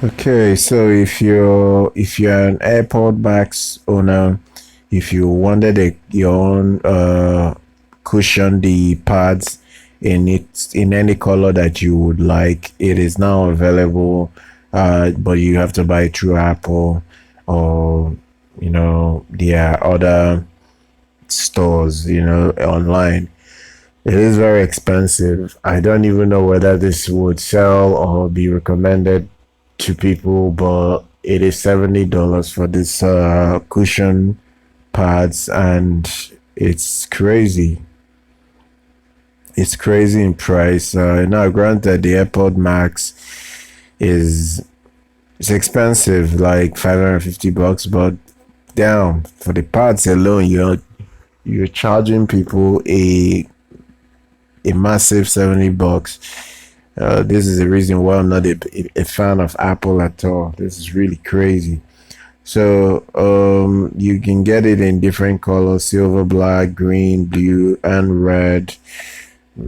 Okay, so if you're an AirPod Max owner, if you wanted your own cushion, the pads in any color that you would like, it is now available. But you have to buy it through Apple, or there are other stores, online. It is very expensive. I don't even know whether this would sell or be recommended to people, but it is $70 for this cushion pads, and it's crazy. It's crazy in price. Now, granted, the AirPod Max is it's expensive, like $550, but damn, for the pads alone, you're charging people a massive $70. This is the reason why I'm not a fan of Apple at all. This is really crazy. So you can get it in different colors: silver, black, green, blue, and red.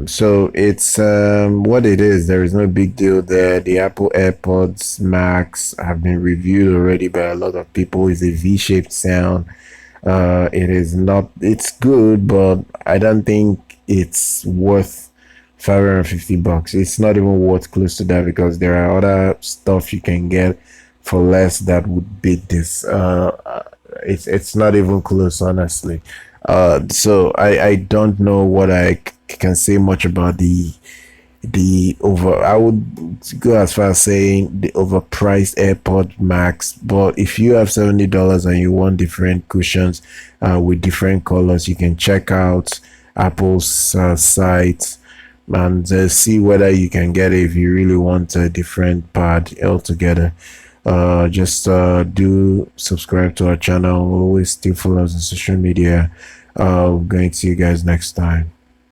So it's what it is. There is no big deal there. The Apple AirPods Max have been reviewed already by a lot of people. It's a V-shaped sound. It is not. It's good, but I don't think it's worth $550. It's not even worth close to that, because there are other stuff you can get for less that would beat this. It's not even close, honestly. So I don't know what can say much about the over. I would go as far as saying the overpriced AirPod Max. But if you have $70 and you want different cushions with different colors, you can check out Apple's site and see whether you can get it if you really want a different pad altogether. Just do subscribe to our channel. Always still follow us on social media. Going to see you guys next time.